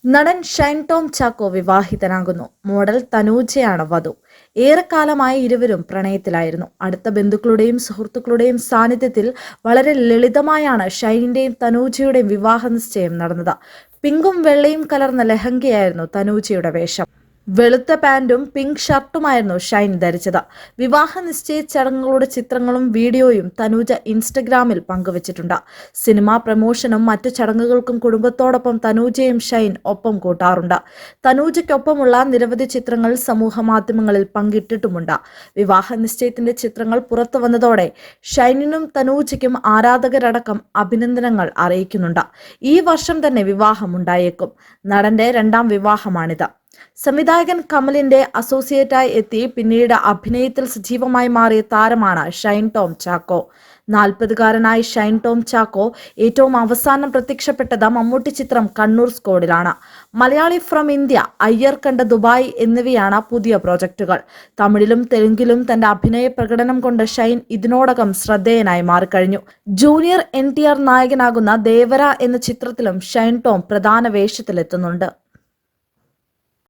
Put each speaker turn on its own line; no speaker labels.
നടൻ ഷൈൻ ടോം ചാക്കോ വിവാഹിതനാകുന്നു. മോഡൽ തനൂജയാണ് വധു. ഏറെക്കാലമായി ഇരുവരും പ്രണയത്തിലായിരുന്നു. അടുത്ത ബന്ധുക്കളുടെയും സുഹൃത്തുക്കളുടെയും സാന്നിധ്യത്തിൽ വളരെ ലളിതമായാണ് ഷൈനിന്റെയും തനൂജയുടെയും വിവാഹ നിശ്ചയം നടന്നത്. പിങ്കും വെള്ളയും കലർന്ന ലഹങ്കയായിരുന്നു തനൂജയുടെ വേഷം. വെളുത്ത പാന്റും പിങ്ക് ഷർട്ടുമായിരുന്നു ഷൈൻ ധരിച്ചത്. വിവാഹ നിശ്ചയ ചടങ്ങുകളുടെ ചിത്രങ്ങളും വീഡിയോയും തനൂജ ഇൻസ്റ്റഗ്രാമിൽ പങ്കുവച്ചിട്ടുണ്ട്. സിനിമാ പ്രമോഷനും മറ്റു ചടങ്ങുകൾക്കും കുടുംബത്തോടൊപ്പം തനൂജയും ഷൈൻ ഒപ്പം കൂട്ടാറുണ്ട്. തനൂജയ്ക്കൊപ്പമുള്ള നിരവധി ചിത്രങ്ങൾ സമൂഹ മാധ്യമങ്ങളിൽ പങ്കിട്ടിട്ടുമുണ്ട്. വിവാഹ നിശ്ചയത്തിന്റെ ചിത്രങ്ങൾ പുറത്തു വന്നതോടെ ഷൈനിനും തനൂജയ്ക്കും ആരാധകരടക്കം അഭിനന്ദനങ്ങൾ അറിയിക്കുന്നുണ്ട്. ഈ വർഷം തന്നെ വിവാഹമുണ്ടായേക്കും. നടന്റെ രണ്ടാം വിവാഹമാണിത്. സംവിധായകൻ കമലിന്റെ അസോസിയേറ്റായി എത്തി പിന്നീട് അഭിനയത്തിൽ സജീവമായി മാറിയ താരമാണ് ഷൈൻ ടോം ചാക്കോ. 40-കാരനായ ഷൈൻ ടോം ചാക്കോ ഏറ്റവും അവസാനം പ്രത്യക്ഷപ്പെട്ടത് മമ്മൂട്ടി ചിത്രം കണ്ണൂർ സ്കോഡിലാണ്. മലയാളി ഫ്രം ഇന്ത്യ, അയ്യർ കണ്ട ദുബായ് എന്നിവയാണ് പുതിയ പ്രോജക്റ്റുകൾ. തമിഴിലും തെലുങ്കിലും തന്റെ അഭിനയ പ്രകടനം കൊണ്ട് ഷൈൻ ഇതിനോടകം ശ്രദ്ധേയനായി മാറിക്കഴിഞ്ഞു. ജൂനിയർ NTR നായകനാകുന്ന ദേവര എന്ന ചിത്രത്തിലും ഷൈൻ ടോം പ്രധാന വേഷത്തിലെത്തുന്നുണ്ട്.